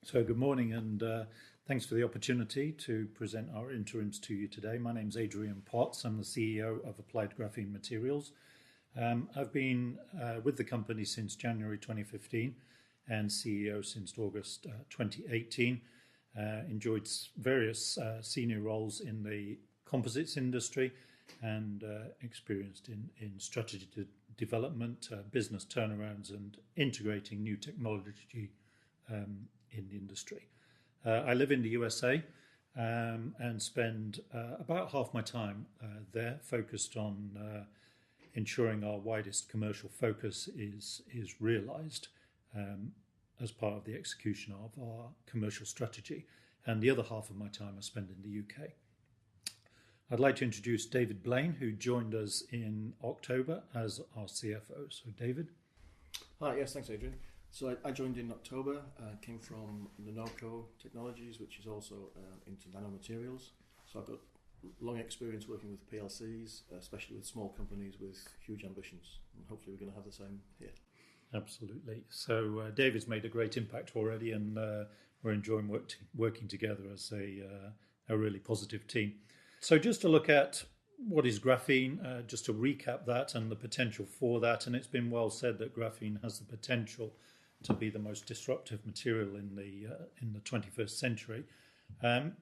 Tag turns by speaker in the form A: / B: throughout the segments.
A: So good morning and thanks for the opportunity to present our interims to you today. My name's Adrian Potts. I'm the CEO of Applied Graphene Materials. I've been with the company since January 2015 and CEO since August 2018. Enjoyed various senior roles in the composites industry and experienced in strategy development, business turnarounds and integrating new technology in the industry. I live in the USA and spend about half my time there focused on ensuring our widest commercial focus is realised as part of the execution of our commercial strategy. And the other half of my time I spend in the UK. I'd like to introduce David Blaine, who joined us in October as our CFO. So David.
B: Hi, yes, thanks Adrian. So I joined in October, came from Nanoco Technologies, which is also into nanomaterials. So I've got long experience working with PLCs, especially with small companies with huge ambitions. And hopefully we're going to have the same here.
A: Absolutely. So David's made a great impact already, and we're enjoying working together as a really positive team. So just to look at what is graphene, just to recap that and the potential for that, and it's been well said that graphene has the potential to be the most disruptive material in the 21st century.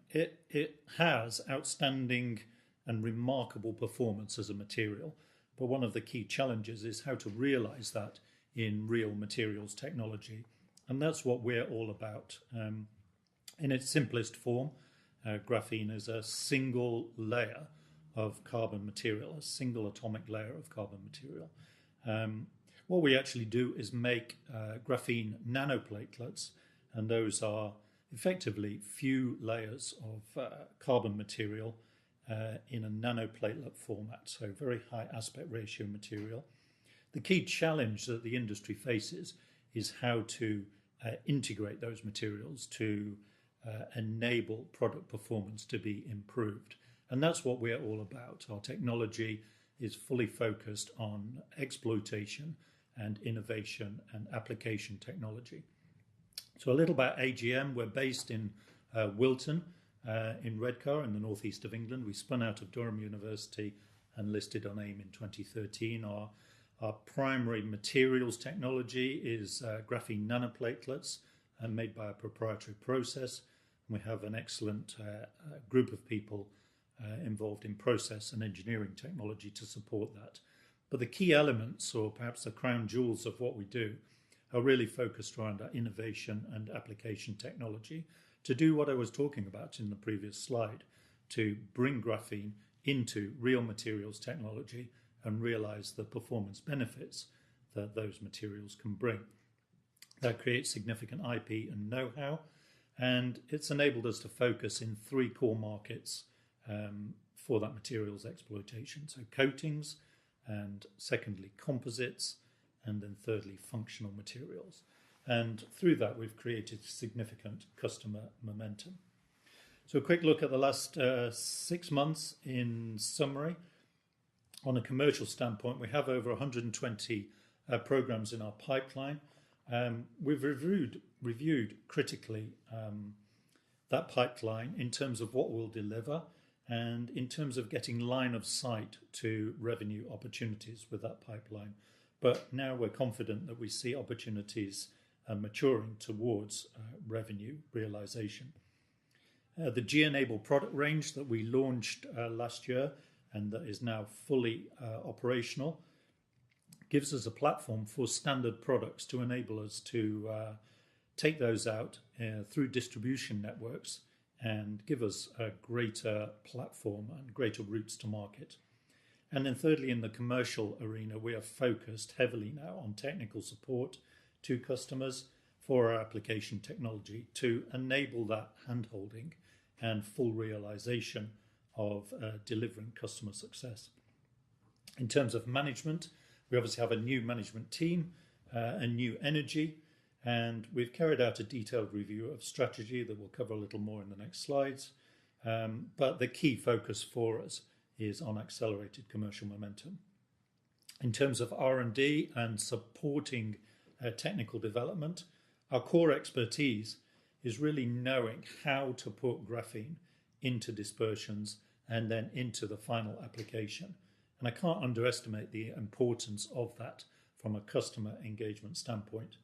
A: It has outstanding and remarkable performance as a material, but one of the key challenges is how to realise that in real materials technology, and that's what we're all about. In its simplest form, graphene is a single layer of carbon material, a single atomic layer of carbon material. What we actually do is make graphene nanoplatelets, and those are effectively few layers of carbon material in a nanoplatelet format, so very high aspect ratio material. The key challenge that the industry faces is how to integrate those materials to enable product performance to be improved. And that's what we're all about. Our technology is fully focused on exploitation and innovation and application technology. So a little about AGM. We're based in Wilton in Redcar in the northeast of England. We spun out of Durham University and listed on AIM in 2013. Our primary materials technology is graphene nanoplatelets made by a proprietary process. And we have an excellent group of people involved in process and engineering technology to support that. But the key elements, or perhaps the crown jewels of what we do, are really focused around our innovation and application technology to do what I was talking about in the previous slide, to bring graphene into real materials technology and realise the performance benefits that those materials can bring. That creates significant IP and know-how, and it's enabled us to focus in three core markets for that materials exploitation. So coatings, and secondly composites, and then thirdly functional materials. And through that we've created significant customer momentum. So a quick look at the last 6 months in summary. On a commercial standpoint, we have over 120 programs in our pipeline. We've reviewed critically that pipeline in terms of what we'll deliver and in terms of getting line of sight to revenue opportunities with that pipeline. But now we're confident that we see opportunities maturing towards revenue realization. The G-Enable product range that we launched last year and that is now fully operational gives us a platform for standard products to enable us to take those out through distribution networks and give us a greater platform and greater routes to market. And then thirdly, in the commercial arena, we are focused heavily now on technical support to customers for our application technology to enable that handholding and full realization of delivering customer success. In terms of management, we obviously have a new management team, a new energy, and we've carried out a detailed review of strategy that we'll cover a little more in the next slides. But the key focus for us is on accelerated commercial momentum. In terms of R&D and supporting technical development, our core expertise is really knowing how to put graphene into dispersions and then into the final application. And I can't underestimate the importance of that from a customer engagement standpoint.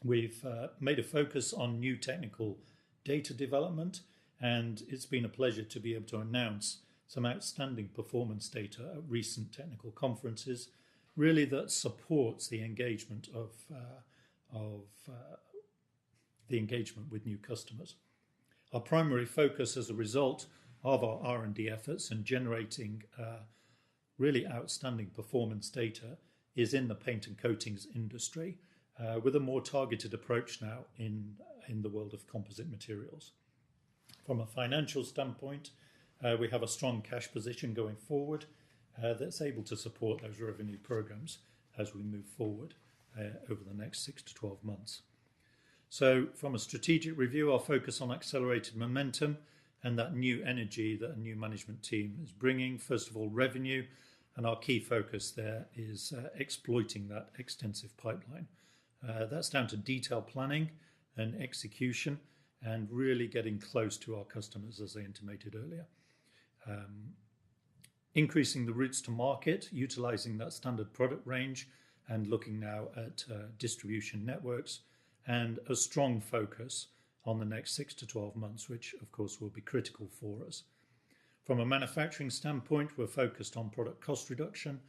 A: We've made a focus on new technical data development, and it's been a pleasure to be able to announce some outstanding performance data at recent technical conferences, really that supports the engagement of the engagement with new customers. Our primary focus as a result of our R&D efforts and generating really outstanding performance data is in the paint and coatings industry, with a more targeted approach now in the world of composite materials. From a financial standpoint, we have a strong cash position going forward that's able to support those revenue programs as we move forward over the next 6 to 12 months. So from a strategic review, I'll focus on accelerated momentum and that new energy that a new management team is bringing. First of all, revenue, and our key focus there is exploiting that extensive pipeline. That's down to detailed planning and execution and really getting close to our customers, as I intimated earlier. Increasing the routes to market, utilizing that standard product range and looking now at distribution networks, and a strong focus on the next 6 to 12 months, which of course will be critical for us. From a manufacturing standpoint, we're focused on product cost reduction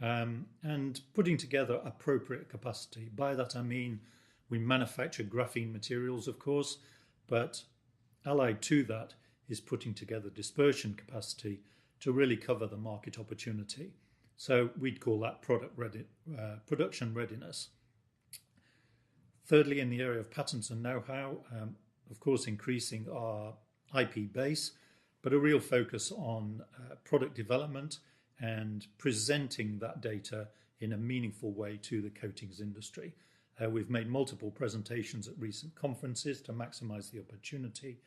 A: and putting together appropriate capacity. By that I mean we manufacture graphene materials, of course, but allied to that is putting together dispersion capacity to really cover the market opportunity. So we'd call that production readiness. Thirdly, in the area of patents and know-how, of course, increasing our IP base, but a real focus on product development and presenting that data in a meaningful way to the coatings industry. We've made multiple presentations at recent conferences to maximize the opportunity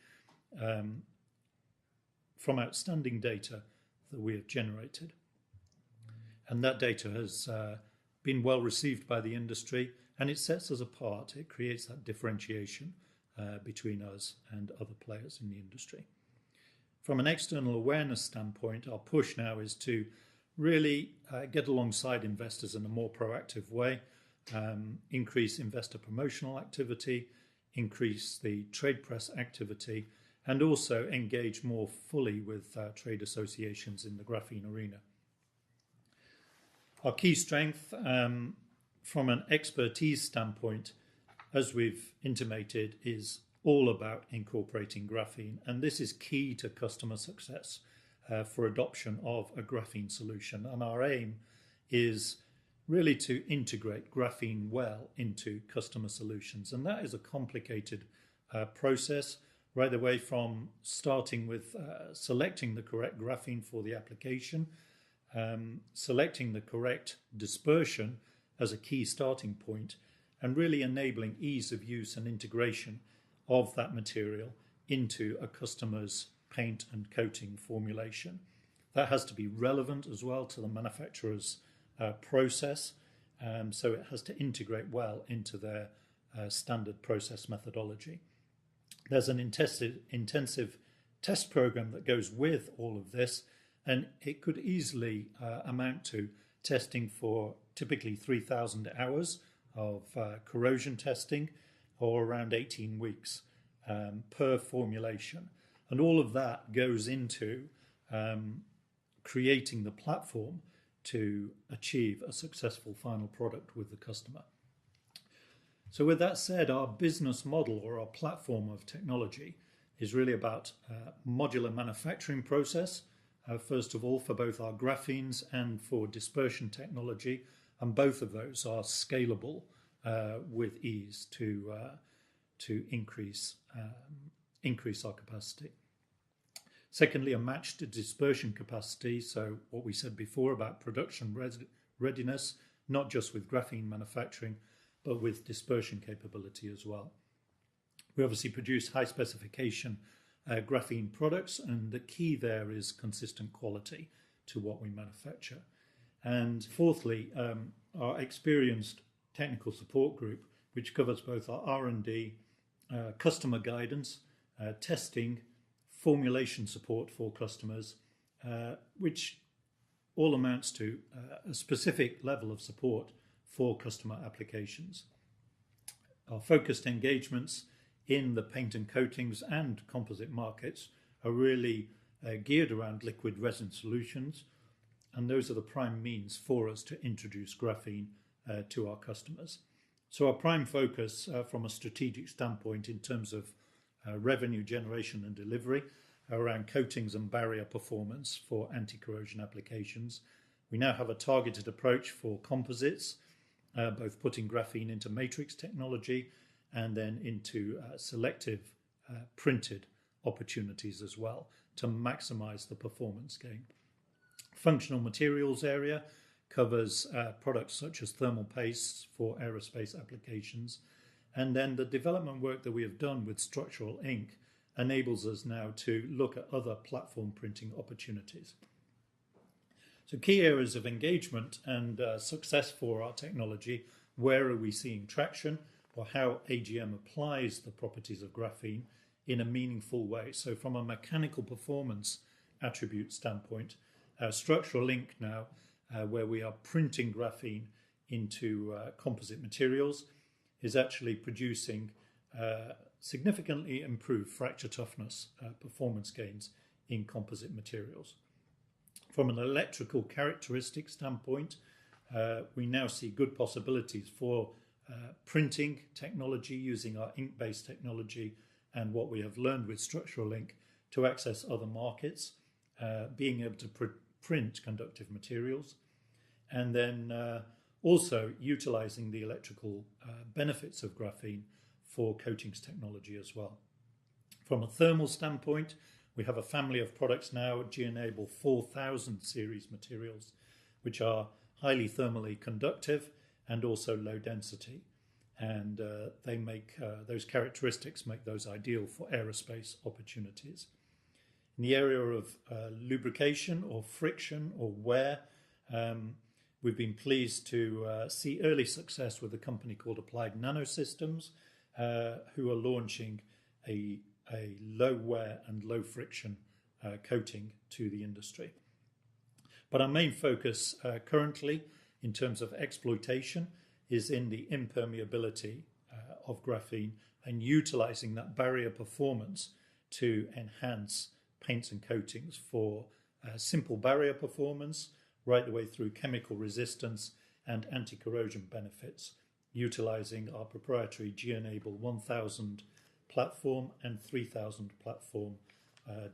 A: from outstanding data that we have generated. And that data has been well received by the industry, and it sets us apart. It creates that differentiation between us and other players in the industry. From an external awareness standpoint, our push now is to really get alongside investors in a more proactive way, increase investor promotional activity, increase the trade press activity, and also engage more fully with trade associations in the graphene arena. Our key strength from an expertise standpoint, as we've intimated, is all about incorporating graphene, and this is key to customer success for adoption of a graphene solution. And our aim is really to integrate graphene well into customer solutions, and that is a complicated process, right away from starting with selecting the correct graphene for the application, selecting the correct dispersion as a key starting point, and really enabling ease of use and integration of that material into a customer's paint and coating formulation. That has to be relevant as well to the manufacturer's process, so it has to integrate well into their standard process methodology. There's an intensive test program that goes with all of this, and it could easily amount to testing for typically 3,000 hours of corrosion testing, or around 18 weeks per formulation. And all of that goes into creating the platform to achieve a successful final product with the customer. So with that said, our business model, or our platform of technology, is really about modular manufacturing process, first of all for both our graphenes and for dispersion technology, and both of those are scalable with ease to increase our capacity. Secondly, a matched dispersion capacity, so what we said before about production readiness, not just with graphene manufacturing, but with dispersion capability as well. We obviously produce high specification graphene products, and the key there is consistent quality to what we manufacture. And fourthly, our experienced technical support group, which covers both our R&D customer guidance, testing, formulation support for customers, which all amounts to a specific level of support for customer applications. Our focused engagements in the paint and coatings and composite markets are really geared around liquid resin solutions, and those are the prime means for us to introduce graphene to our customers. So our prime focus from a strategic standpoint in terms of revenue generation and delivery around coatings and barrier performance for anti-corrosion applications. We now have a targeted approach for composites, both putting graphene into matrix technology and then into selective printed opportunities as well to maximize the performance gain. Functional materials area covers products such as thermal pastes for aerospace applications. And then the development work that we have done with structural ink enables us now to look at other platform printing opportunities. So key areas of engagement and success for our technology: where are we seeing traction, or how AGM applies the properties of graphene in a meaningful way. So from a mechanical performance attribute standpoint, structural ink now, where we are printing graphene into composite materials, is actually producing significantly improved fracture toughness performance gains in composite materials. From an electrical characteristic standpoint, we now see good possibilities for printing technology using our ink-based technology and what we have learned with structural ink to access other markets, being able to print conductive materials, and then also utilizing the electrical benefits of graphene for coatings technology as well. From a thermal standpoint, we have a family of products now, G-Enable 4000 series materials, which are highly thermally conductive and also low density. And they make those characteristics make those ideal for aerospace opportunities. In the area of lubrication or friction or wear, we've been pleased to see early success with a company called Applied Nanosystems, who are launching a low wear and low friction coating to the industry. But our main focus currently in terms of exploitation is in the impermeability of graphene and utilizing that barrier performance to enhance paints and coatings for simple barrier performance right the way through chemical resistance and anti-corrosion benefits, utilizing our proprietary G-Enable 1000 platform and 3000 platform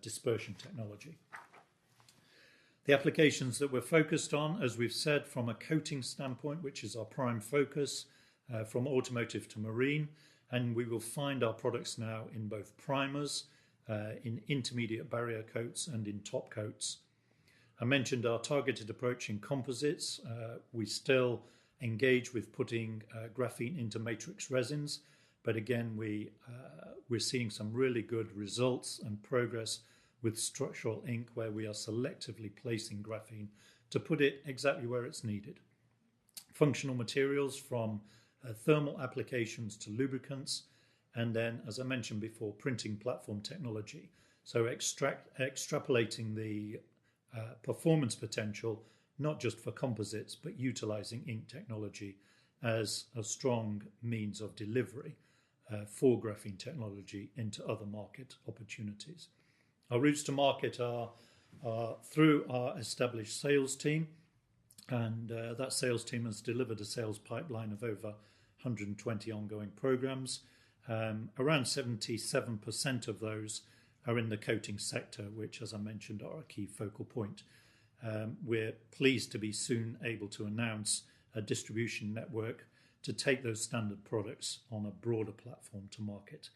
A: dispersion technology. The applications that we're focused on, as we've said, from a coating standpoint, which is our prime focus, from automotive to marine, and we will find our products now in both primers, in intermediate barrier coats and in top coats. I mentioned our targeted approach in composites. We still engage with putting graphene into matrix resins, but again, we're seeing some really good results and progress with structural ink, where we are selectively placing graphene to put it exactly where it's needed. Functional materials, from thermal applications to lubricants, and then, as I mentioned before, printing platform technology. So extrapolating the performance potential, not just for composites, but utilizing ink technology as a strong means of delivery for graphene technology into other market opportunities. Our routes to market are through our established sales team, and that sales team has delivered a sales pipeline of over 120 ongoing programs. Around 77% of those are in the coating sector, which, as I mentioned, are a key focal point. We're pleased to be soon able to announce a distribution network to take those standard products on a broader platform to market.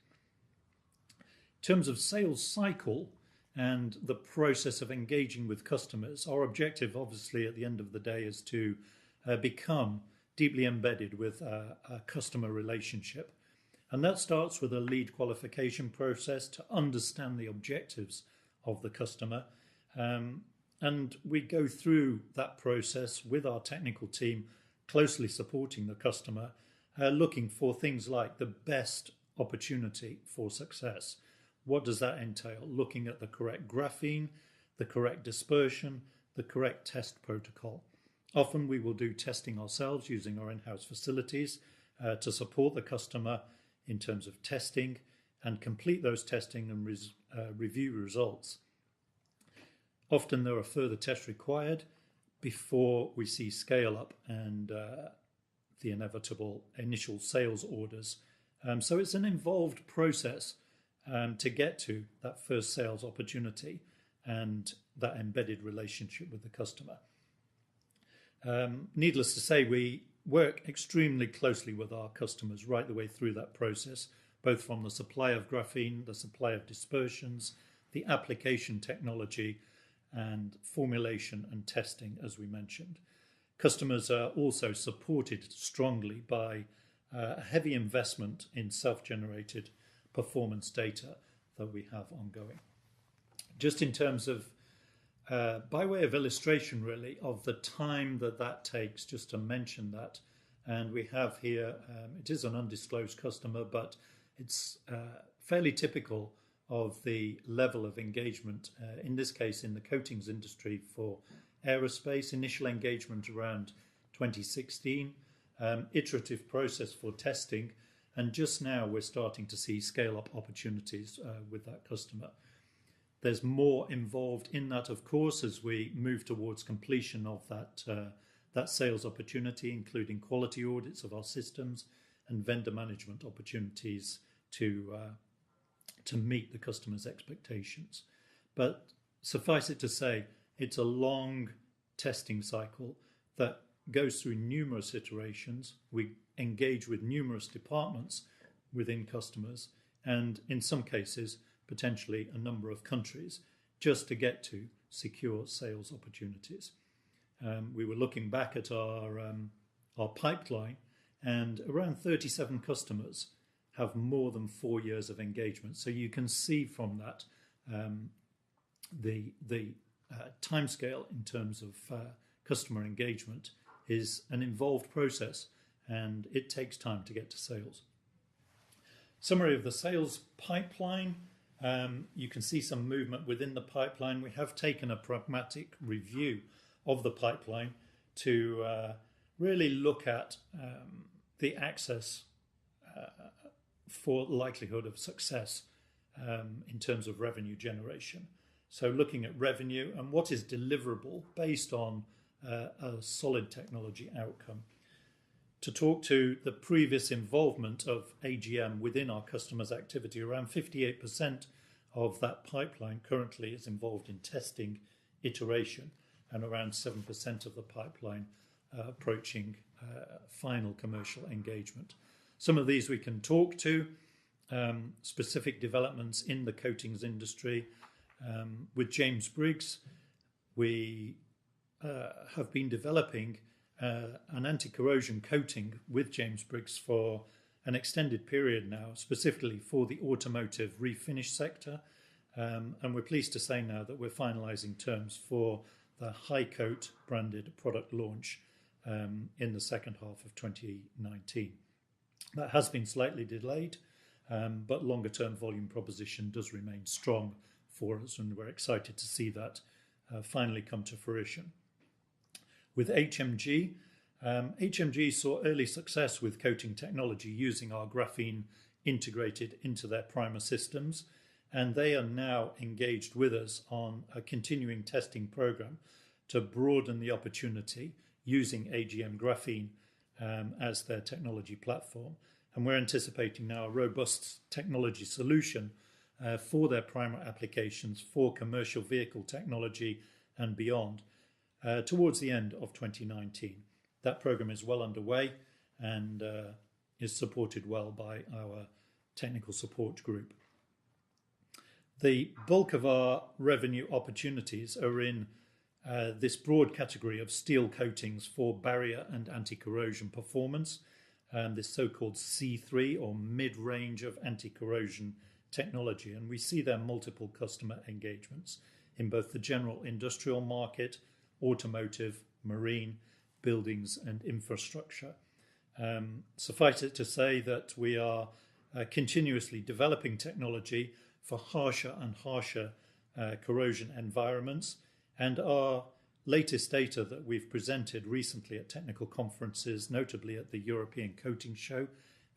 A: In terms of sales cycle and the process of engaging with customers, our objective, obviously, at the end of the day, is to become deeply embedded with a customer relationship. And that starts with a lead qualification process to understand the objectives of the customer. And we go through that process with our technical team, closely supporting the customer, looking for things like the best opportunity for success. What does that entail? Looking at the correct graphene, the correct dispersion, the correct test protocol. Often we will do testing ourselves using our in-house facilities to support the customer in terms of testing and complete those testing and review results. Often there are further tests required before we see scale up and the inevitable initial sales orders. So it's an involved process to get to that first sales opportunity and that embedded relationship with the customer. Needless to say, we work extremely closely with our customers right the way through that process, both from the supply of graphene, the supply of dispersions, the application technology, and formulation and testing, as we mentioned. Customers are also supported strongly by a heavy investment in self-generated performance data that we have ongoing. Just in terms of, by way of illustration really, of the time that takes, just to mention that, and we have here, it is an undisclosed customer, but it's fairly typical of the level of engagement, in this case in the coatings industry for aerospace. Initial engagement around 2016, iterative process for testing, and just now we're starting to see scale-up opportunities with that customer. There's more involved in that, of course, as we move towards completion of that sales opportunity, including quality audits of our systems and vendor management opportunities to meet the customer's expectations. But suffice it to say, it's a long testing cycle that goes through numerous iterations. We engage with numerous departments within customers, and in some cases, potentially a number of countries, just to get to secure sales opportunities. We were looking back at our pipeline, and around 37 customers have more than 4 years of engagement. So you can see from that the timescale in terms of customer engagement is an involved process, and it takes time to get to sales. Summary of the sales pipeline. You can see some movement within the pipeline. We have taken a pragmatic review of the pipeline to really look at the access for likelihood of success in terms of revenue generation. So looking at revenue and what is deliverable based on a solid technology outcome. To talk to the previous involvement of AGM within our customers' activity, around 58% of that pipeline currently is involved in testing iteration, and around 7% of the pipeline approaching final commercial engagement. Some of these we can talk to, specific developments in the coatings industry. With James Briggs, we have been developing an anti-corrosion coating with James Briggs for an extended period now, specifically for the automotive refinish sector. And we're pleased to say now that we're finalising terms for the High Coat branded product launch in the second half of 2019. That has been slightly delayed, but longer term volume proposition does remain strong for us, and we're excited to see that finally come to fruition. With HMG, HMG saw early success with coating technology using our graphene integrated into their primer systems, and they are now engaged with us on a continuing testing program to broaden the opportunity using AGM graphene as their technology platform. And we're anticipating now a robust technology solution for their primer applications for commercial vehicle technology and beyond towards the end of 2019. That program is well underway and is supported well by our technical support group. The bulk of our revenue opportunities are in this broad category of steel coatings for barrier and anti-corrosion performance, this so-called C3 or mid-range of anti-corrosion technology. And we see there multiple customer engagements in both the general industrial market, automotive, marine, buildings and infrastructure. Suffice it to say that we are continuously developing technology for harsher and harsher corrosion environments, and our latest data that we've presented recently at technical conferences, notably at the European Coating Show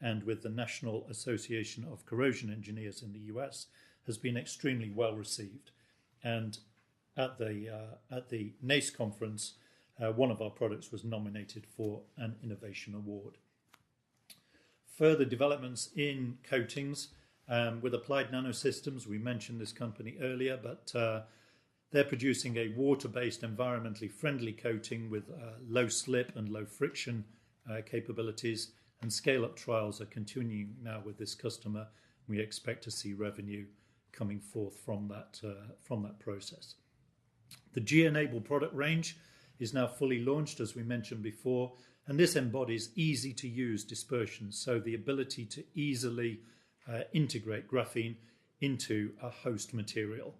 A: and with the National Association of Corrosion Engineers in the US, has been extremely well received. And at the NACE conference, one of our products was nominated for an innovation award. Further developments in coatings with Applied Nanosystems. We mentioned this company earlier, but they're producing a water-based, environmentally friendly coating with low slip and low friction capabilities, and scale-up trials are continuing now with this customer. We expect to see revenue coming forth from that process. The G-Enable product range is now fully launched, as we mentioned before, and this embodies easy-to-use dispersions, so the ability to easily integrate graphene into a host material.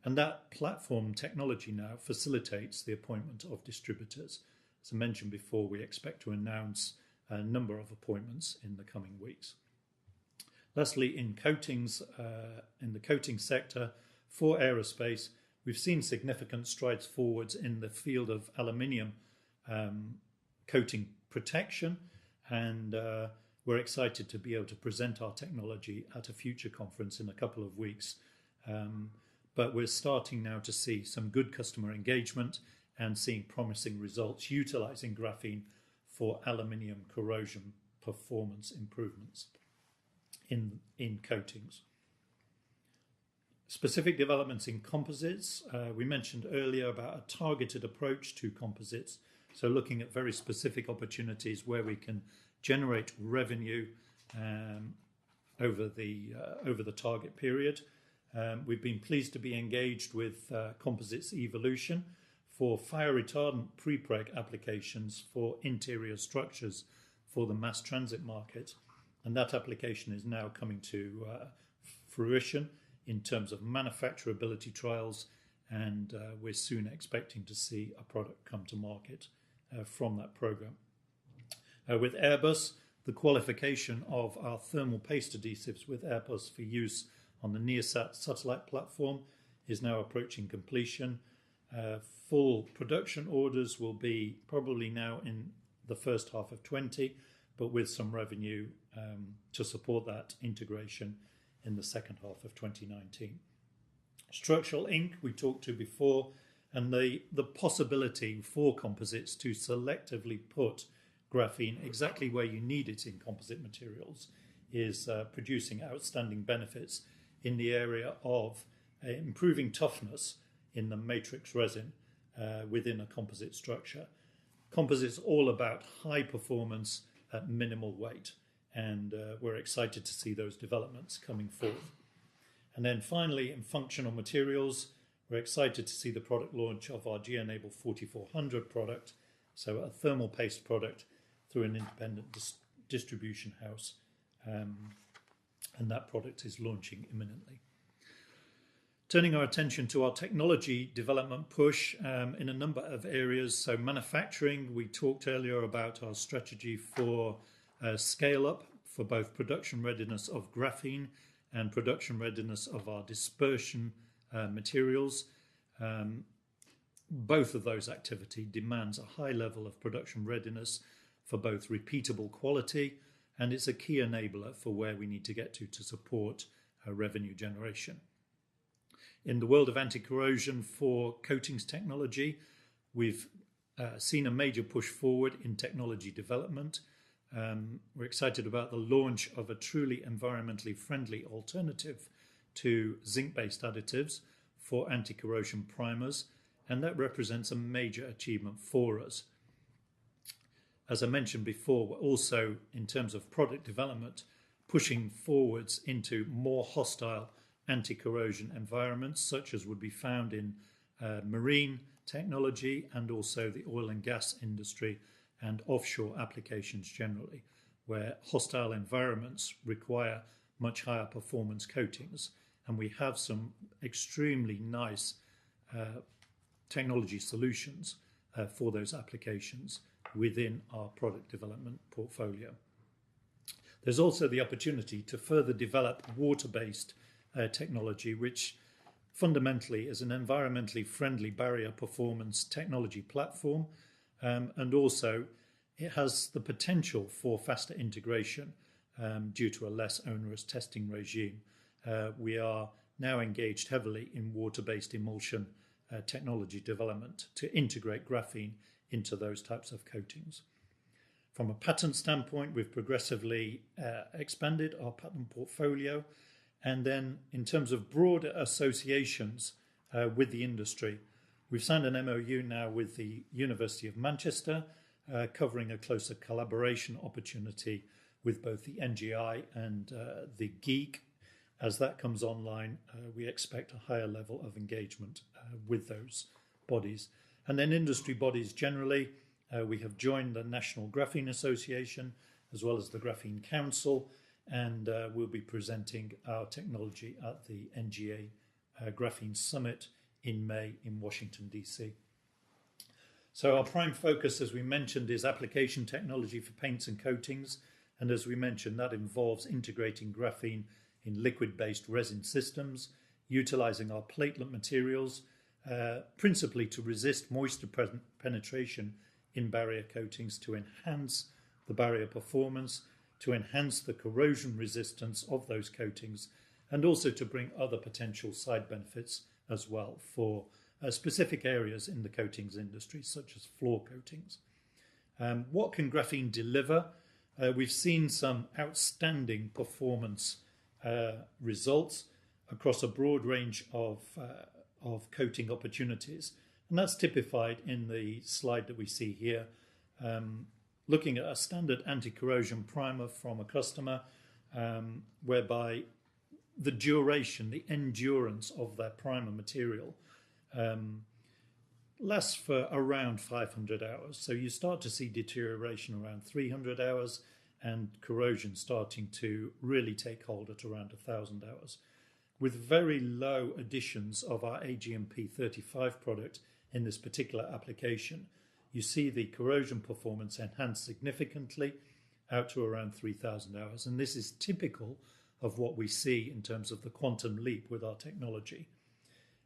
A: And that platform technology now facilitates the appointment of distributors. As I mentioned before, we expect to announce a number of appointments in the coming weeks. Lastly, in coatings, in the coating sector for aerospace, we've seen significant strides forwards in the field of aluminium coating protection, and we're excited to be able to present our technology at a future conference in a couple of weeks. But we're starting now to see some good customer engagement and seeing promising results utilizing graphene for aluminium corrosion performance improvements in coatings. Specific developments in composites. We mentioned earlier about a targeted approach to composites, so looking at very specific opportunities where we can generate revenue over the target period. We've been pleased to be engaged with Composites Evolution for fire retardant prepreg applications for interior structures for the mass transit market, and that application is now coming to fruition in terms of manufacturability trials, and we're soon expecting to see a product come to market from that program. With Airbus, the qualification of our thermal paste adhesives with Airbus for use on the NeoSat satellite platform is now approaching completion. Full production orders will be probably now in the first half of 20, but with some revenue to support that integration in the second half of 2019. Structural ink we talked to before, and the possibility for composites to selectively put graphene exactly where you need it in composite materials is producing outstanding benefits in the area of improving toughness in the matrix resin within a composite structure. Composites all about high performance at minimal weight, and we're excited to see those developments coming forth. And then finally, in functional materials, we're excited to see the product launch of our G-Enable 4400 product, so a thermal paste product through an independent distribution house, and that product is launching imminently. Turning our attention to our technology development push in a number of areas. So manufacturing, we talked earlier about our strategy for scale up for both production readiness of graphene and production readiness of our dispersion materials. Both of those activities demands a high level of production readiness for both repeatable quality, and it's a key enabler for where we need to get to support revenue generation. In the world of anti-corrosion for coatings technology, we've seen a major push forward in technology development. We're excited about the launch of a truly environmentally friendly alternative to zinc-based additives for anti-corrosion primers, and that represents a major achievement for us. As I mentioned before, we're also, in terms of product development, pushing forwards into more hostile anti-corrosion environments, such as would be found in marine technology and also the oil and gas industry and offshore applications generally, where hostile environments require much higher performance coatings. And we have some extremely nice technology solutions for those applications within our product development portfolio. There's also the opportunity to further develop water-based technology, which fundamentally is an environmentally friendly barrier performance technology platform, and also it has the potential for faster integration due to a less onerous testing regime. We are now engaged heavily in water-based emulsion technology development to integrate graphene into those types of coatings. From a patent standpoint, we've progressively expanded our patent portfolio. And then in terms of broader associations with the industry, we've signed an MOU now with the University of Manchester, covering a closer collaboration opportunity with both the NGI and the GEEK. As that comes online, we expect a higher level of engagement with those bodies. And then industry bodies generally, we have joined the National Graphene Association as well as the Graphene Council, and we'll be presenting our technology at the NGA Graphene Summit in May in Washington, D.C. So our prime focus, as we mentioned, is application technology for paints and coatings. And as we mentioned, that involves integrating graphene in liquid-based resin systems, utilizing our platelet materials, principally to resist moisture penetration in barrier coatings to enhance the barrier performance, to enhance the corrosion resistance of those coatings, and also to bring other potential side benefits as well for specific areas in the coatings industry, such as floor coatings. What can graphene deliver? We've seen some outstanding performance results across a broad range of coating opportunities. And that's typified in the slide that we see here. Looking at a standard anti-corrosion primer from a customer, whereby the duration, the endurance of their primer material lasts for around 500 hours. So you start to see deterioration around 300 hours and corrosion starting to really take hold at around 1,000 hours. With very low additions of our AGMP 35 product in this particular application, you see the corrosion performance enhanced significantly out to around 3,000 hours. And this is typical of what we see in terms of the quantum leap with our technology.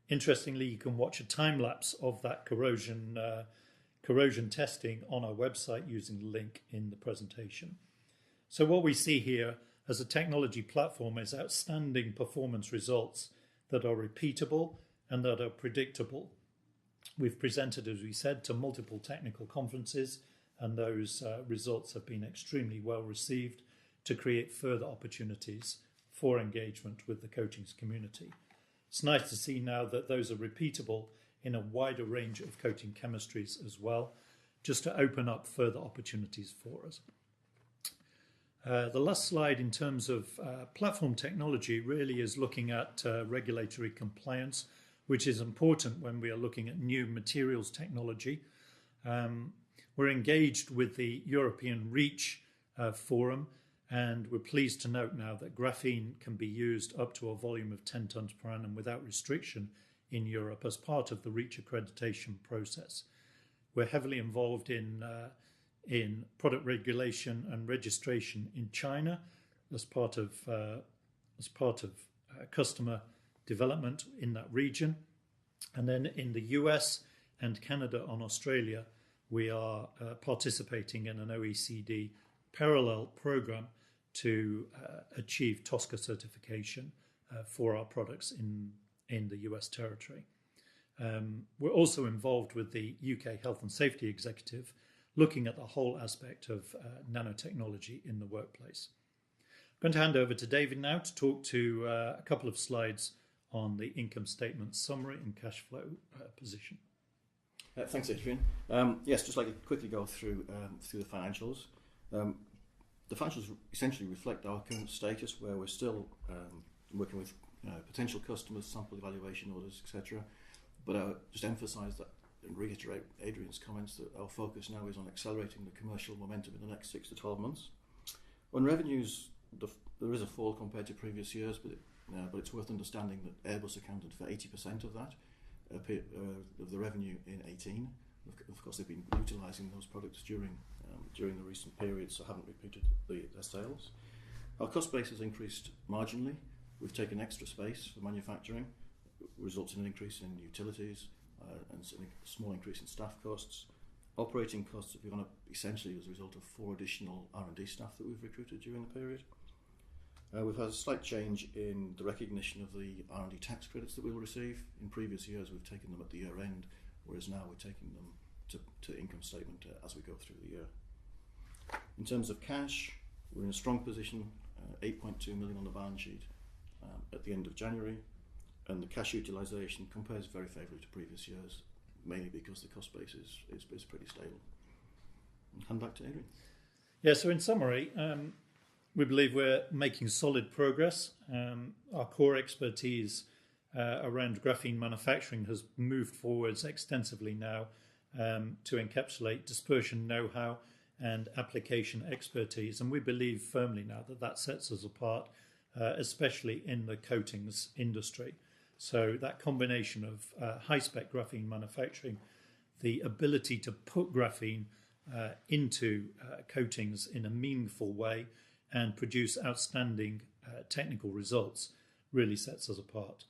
A: Interestingly, you can watch a time lapse of that corrosion testing on our website using the link in the presentation. So what we see here as a technology platform is outstanding performance results that are repeatable and that are predictable. We've presented, as we said, to multiple technical conferences, and those results have been extremely well received to create further opportunities for engagement with the coatings community. It's nice to see now that those are repeatable in a wider range of coating chemistries as well, just to open up further opportunities for us. The last slide in terms of platform technology really is looking at regulatory compliance, which is important when we are looking at new materials technology. We're engaged with the European REACH forum, and we're pleased to note now that graphene can be used up to a volume of 10 tons per annum without restriction in Europe as part of the REACH accreditation process. We're heavily involved in product regulation and registration in China as part of customer development in that region. And then in the US and Canada and Australia, we are participating in an OECD parallel program to achieve TSCA certification for our products in the US territory. We're also involved with the UK Health and Safety Executive, looking at the whole aspect of nanotechnology in the workplace. I'm going to hand over to David now to talk to a couple of slides on the income statement summary and cash flow position.
B: Thanks, Adrian. Yes, just like to quickly go through the financials. The financials essentially reflect our current status, where we're still working with potential customers, sample evaluation orders, etc. But I just emphasise that and reiterate Adrian's comments that our focus now is on accelerating the commercial momentum in the next 6 to 12 months. On revenues, there is a fall compared to previous years, but it's worth understanding that Airbus accounted for 80% of that, of the revenue in 2018. Of course, they've been utilising those products during the recent period, so haven't repeated their sales. Our cost base has increased marginally. We've taken extra space for manufacturing, results in an increase in utilities and a small increase in staff costs. Operating costs have gone up essentially as a result of 4 additional R&D staff that we've recruited during the period. We've had a slight change in the recognition of the R&D tax credits that we will receive. In previous years we've taken them at the year end, whereas now we're taking them to income statement as we go through the year. In terms of cash, we're in a strong position, 8.2 million on the balance sheet at the end of January, and the cash utilisation compares very favourably to previous years, mainly because the cost base is pretty stable. And hand back to Adrian.
A: Yeah, so in summary, we believe we're making solid progress. Our core expertise around graphene manufacturing has moved forwards extensively now to encapsulate dispersion know-how and application expertise. And we believe firmly now that sets us apart, especially in the coatings industry. So that combination of high-spec graphene manufacturing, the ability to put graphene into coatings in a meaningful way and produce outstanding technical results really sets us apart.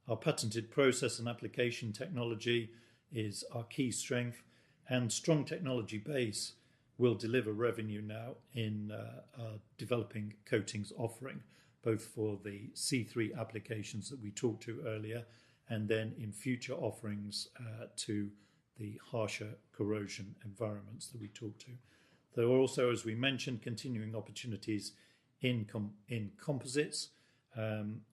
A: Our patented process and application technology is our key strength, and strong technology base will deliver revenue now in our developing coatings offering, both for the C3 applications that we talked to earlier, and then in future offerings to the harsher corrosion environments that we talked to. There are also, as we mentioned, continuing opportunities in composites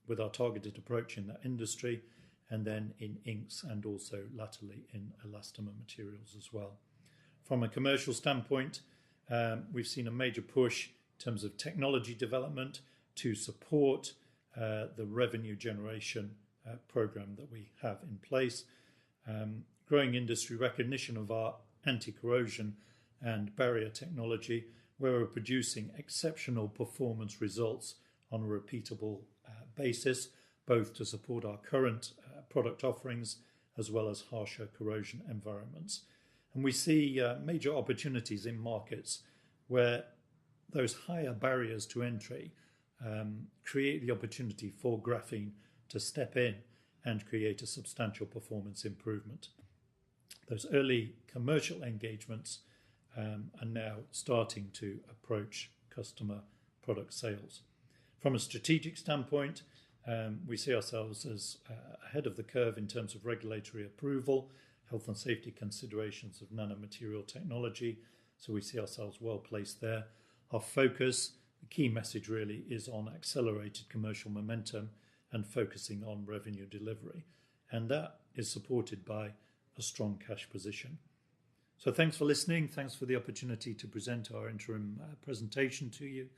A: with our targeted approach in that industry, and then in inks and also latterly in elastomer materials as well. From a commercial standpoint, we've seen a major push in terms of technology development to support the revenue generation program that we have in place. Growing industry recognition of our anti-corrosion and barrier technology, where we're producing exceptional performance results on a repeatable basis, both to support our current product offerings as well as harsher corrosion environments. And we see major opportunities in markets where those higher barriers to entry create the opportunity for graphene to step in and create a substantial performance improvement. Those early commercial engagements are now starting to approach customer product sales. From a strategic standpoint, we see ourselves as ahead of the curve in terms of regulatory approval, health and safety considerations of nanomaterial technology, so we see ourselves well placed there. Our focus, the key message really, is on accelerated commercial momentum and focusing on revenue delivery, and that is supported by a strong cash position. So thanks for listening. Thanks for the opportunity to present our interim presentation to you.